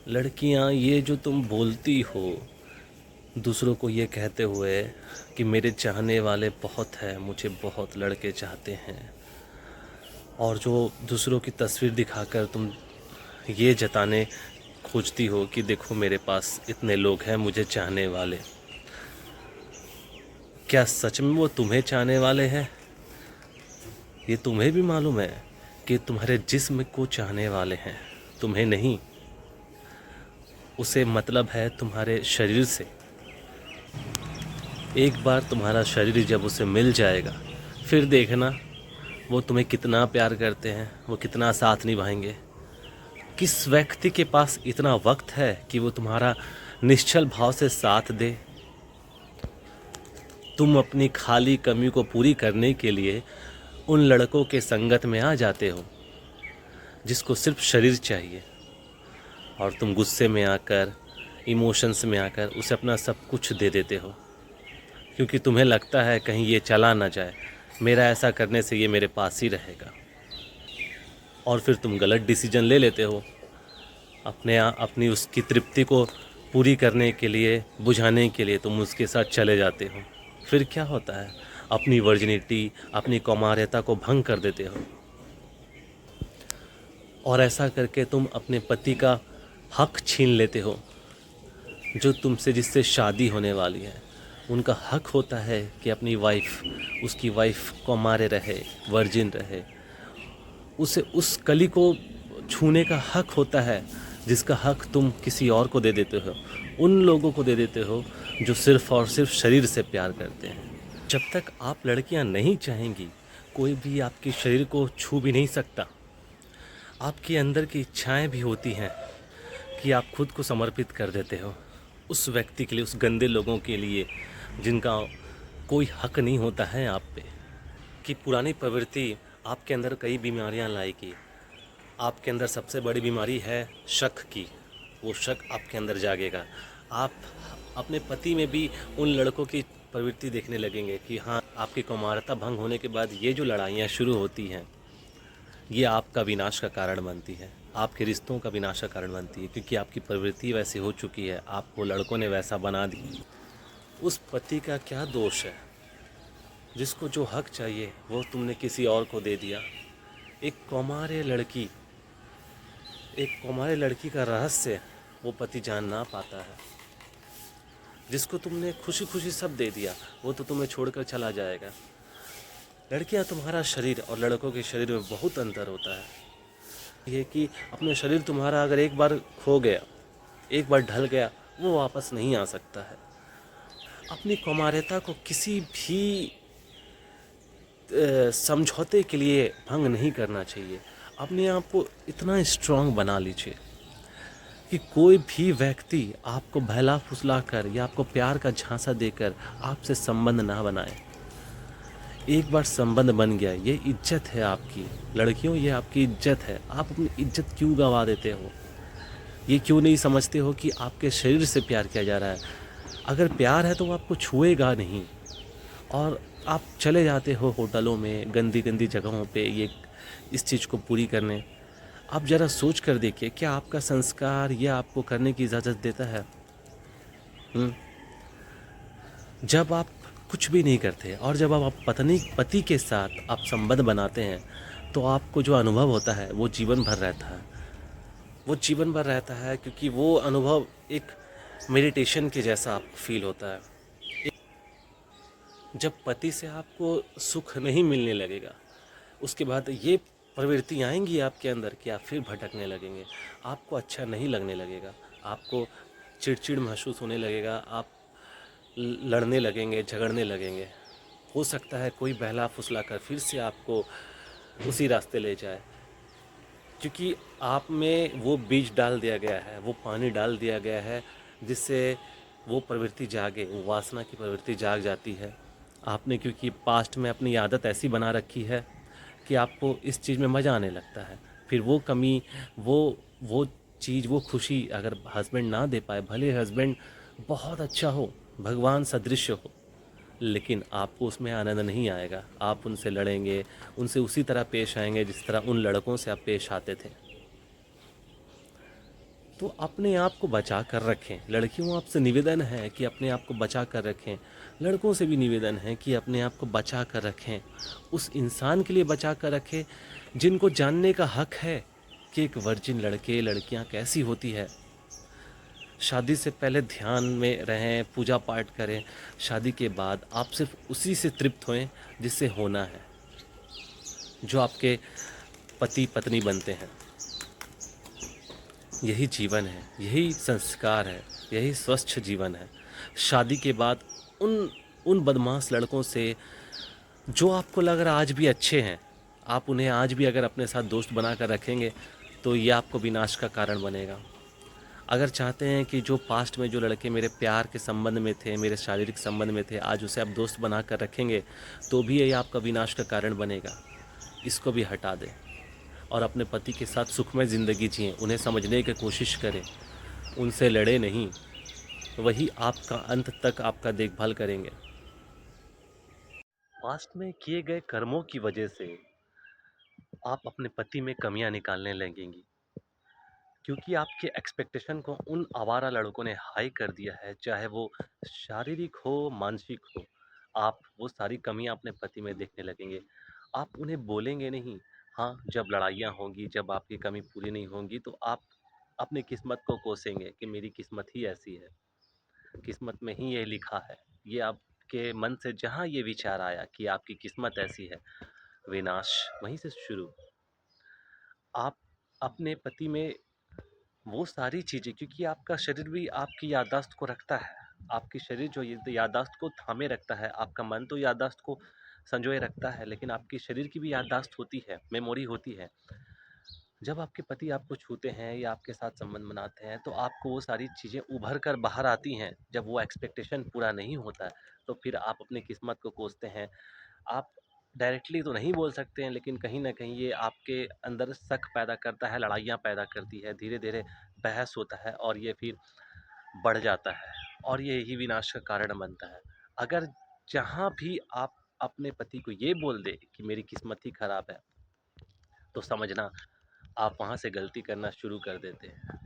लड़कियां, ये जो तुम बोलती हो दूसरों को ये कहते हुए कि मेरे चाहने वाले बहुत हैं, मुझे बहुत लड़के चाहते हैं, और जो दूसरों की तस्वीर दिखाकर तुम ये जताने खोजती हो कि देखो मेरे पास इतने लोग हैं मुझे चाहने वाले, क्या सच में वो तुम्हें चाहने वाले हैं? ये तुम्हें भी मालूम है कि तुम्हारे जिस्म को चाहने वाले हैं, तुम्हें नहीं। उसे मतलब है तुम्हारे शरीर से। एक बार तुम्हारा शरीर जब उसे मिल जाएगा, फिर देखना वो तुम्हें कितना प्यार करते हैं, वो कितना साथ निभाएंगे। किस व्यक्ति के पास इतना वक्त है कि वो तुम्हारा निश्चल भाव से साथ दे? तुम अपनी खाली कमी को पूरी करने के लिए उन लड़कों के संगत में आ जाते हो जिसको सिर्फ शरीर चाहिए, और तुम गुस्से में आकर, इमोशंस में आकर उसे अपना सब कुछ दे देते हो, क्योंकि तुम्हें लगता है कहीं ये चला ना जाए, मेरा ऐसा करने से ये मेरे पास ही रहेगा। और फिर तुम गलत डिसीजन ले लेते हो। अपनी उसकी तृप्ति को पूरी करने के लिए, बुझाने के लिए तुम उसके साथ चले जाते हो। फिर क्या होता है? अपनी वर्जिनिटी, अपनी कौमार्यता को भंग कर देते हो, और ऐसा करके तुम अपने पति का हक छीन लेते हो। जो तुमसे, जिससे शादी होने वाली है, उनका हक होता है कि अपनी वाइफ, उसकी वाइफ कौमार्य रहे, वर्जिन रहे। उसे उस कली को छूने का हक होता है जिसका हक तुम किसी और को दे देते हो, उन लोगों को दे देते हो जो सिर्फ़ और सिर्फ शरीर से प्यार करते हैं। जब तक आप लड़कियां नहीं चाहेंगी, कोई भी आपके शरीर को छू भी नहीं सकता। आपके अंदर की इच्छाएं भी होती हैं कि आप खुद को समर्पित कर देते हो उस व्यक्ति के लिए, उस गंदे लोगों के लिए जिनका कोई हक नहीं होता है आप पे। कि पुरानी प्रवृत्ति आपके अंदर कई बीमारियां लाएगी। आपके अंदर सबसे बड़ी बीमारी है शक की। वो शक आपके अंदर जागेगा। आप अपने पति में भी उन लड़कों की प्रवृत्ति देखने लगेंगे कि हाँ, आपकी कौमारता भंग होने के बाद ये जो लड़ाइयाँ शुरू होती हैं, ये आपका विनाश का कारण बनती है, आपके रिश्तों का विनाश का कारण बनती है, क्योंकि आपकी प्रवृत्ति वैसी हो चुकी है, आपको लड़कों ने वैसा बना दी। उस पति का क्या दोष है? जिसको जो हक चाहिए वो तुमने किसी और को दे दिया। एक कौमार्य लड़की, एक कौमार्य लड़की का रहस्य वो पति जान ना पाता है। जिसको तुमने खुशी खुशी सब दे दिया, वो तो तुम्हें छोड़कर चला जाएगा। लड़कियां, तुम्हारा शरीर और लड़कों के शरीर में बहुत अंतर होता है। ये कि अपने शरीर तुम्हारा अगर एक बार खो गया, एक बार ढल गया, वो वापस नहीं आ सकता है। अपनी कौमार्यता को किसी भी समझौते के लिए भंग नहीं करना चाहिए। अपने आप को इतना स्ट्रांग बना लीजिए कि कोई भी व्यक्ति आपको बहला फुसला कर या आपको प्यार का झांसा देकर आपसे संबंध ना बनाए। एक बार संबंध बन गया, ये इज्जत है आपकी। लड़कियों, ये आपकी इज्जत है। आप अपनी इज्जत क्यों गंवा देते हो? ये क्यों नहीं समझते हो कि आपके शरीर से प्यार किया जा रहा है? अगर प्यार है तो वो आपको छुएगा नहीं, और आप चले जाते हो होटलों में, गंदी गंदी जगहों पे ये इस चीज़ को पूरी करने। आप ज़रा सोच कर देखिए, क्या आपका संस्कार ये आपको करने की इजाज़त देता है? जब आप कुछ भी नहीं करते और जब आप पति के साथ आप संबंध बनाते हैं, तो आपको जो अनुभव होता है वो जीवन भर रहता है। वो जीवन भर रहता है, क्योंकि वो अनुभव एक मेडिटेशन के जैसा आपको फील होता है। जब पति से आपको सुख नहीं मिलने लगेगा, उसके बाद ये प्रवृत्ति आएंगी आपके अंदर कि आप फिर भटकने लगेंगे, आपको अच्छा नहीं लगने लगेगा, आपको चिड़चिड़ महसूस होने लगेगा, आप लड़ने लगेंगे, झगड़ने लगेंगे। हो सकता है कोई बहला फुसला कर फिर से आपको उसी रास्ते ले जाए, क्योंकि आप में वो बीज डाल दिया गया है, वो पानी डाल दिया गया है, जिससे वो प्रवृत्ति जागे, वो वासना की प्रवृत्ति जाग जाती है। आपने क्योंकि पास्ट में अपनी आदत ऐसी बना रखी है कि आपको इस चीज़ में मज़ा आने लगता है। फिर वो कमी, वो चीज़, वो खुशी अगर हस्बैंड ना दे पाए, भले हस्बैंड बहुत अच्छा हो, भगवान सदृश हो, लेकिन आपको उसमें आनंद नहीं आएगा। आप उनसे लड़ेंगे, उनसे उसी तरह पेश आएंगे जिस तरह उन लड़कों से आप पेश आते थे। तो अपने आप को बचा कर रखें। लड़कियों आपसे निवेदन है कि अपने आप को बचा कर रखें, लड़कों से भी निवेदन है कि अपने आप को बचा कर रखें। उस इंसान के लिए बचा कर रखें जिनको जानने का हक है कि एक वर्जिन लड़के लड़कियां कैसी होती है। शादी से पहले ध्यान में रहें, पूजा पाठ करें। शादी के बाद आप सिर्फ उसी से तृप्त होएं जिससे होना है, जो आपके पति पत्नी बनते हैं। यही जीवन है, यही संस्कार है, यही स्वस्थ जीवन है। शादी के बाद उन उन बदमाश लड़कों से जो आपको लग रहा आज भी अच्छे हैं, आप उन्हें आज भी अगर अपने साथ दोस्त बना कर रखेंगे तो ये आपको विनाश का कारण बनेगा। अगर चाहते हैं कि जो पास्ट में जो लड़के मेरे प्यार के संबंध में थे, मेरे शारीरिक संबंध में थे, आज उसे आप दोस्त बना कर रखेंगे तो भी ये आपका विनाश का कारण बनेगा। इसको भी हटा दें और अपने पति के साथ सुखमय ज़िंदगी जिएं। उन्हें समझने की कोशिश करें, उनसे लड़े नहीं। वही आपका अंत तक आपका देखभाल करेंगे। पास्ट में किए गए कर्मों की वजह से आप अपने पति में कमियां निकालने लगेंगी, क्योंकि आपके एक्सपेक्टेशन को उन आवारा लड़कों ने हाई कर दिया है, चाहे वो शारीरिक हो मानसिक हो। आप वो सारी कमियां अपने पति में देखने लगेंगे। आप उन्हें बोलेंगे नहीं। हाँ, जब लड़ाइयाँ होंगी, जब आपकी कमी पूरी नहीं होंगी तो आप अपनी किस्मत को कोसेंगे कि मेरी किस्मत ही ऐसी है, किस्मत में ही ये लिखा है। ये आपके मन से जहाँ ये विचार आया कि आपकी किस्मत ऐसी है, विनाश वहीं से शुरू। आप अपने पति में वो सारी चीज़ें, क्योंकि आपका शरीर भी आपकी याददाश्त को रखता है। आपकी शरीर जो ये याददाश्त को थामे रखता है, आपका मन तो याददाश्त को संजोए रखता है, लेकिन आपकी शरीर की भी याददाश्त होती है, मेमोरी होती है। जब आपके पति आपको छूते हैं या आपके साथ संबंध बनाते हैं तो आपको वो सारी चीज़ें उभर कर बाहर आती हैं। जब वो एक्सपेक्टेशन पूरा नहीं होता है तो फिर आप अपनी किस्मत को कोसते हैं। आप डायरेक्टली तो नहीं बोल सकते हैं, लेकिन कहीं न कहीं ये आपके अंदर शक पैदा करता है, लड़ाइयाँ पैदा करती है, धीरे-धीरे बहस होता है और ये फिर बढ़ जाता है और ये ही विनाश का कारण बनता है। अगर जहाँ भी आप अपने पति को ये बोल दें कि मेरी किस्मत ही खराब है, तो समझना आप वहाँ से गलती करना शुरू कर देते हैं।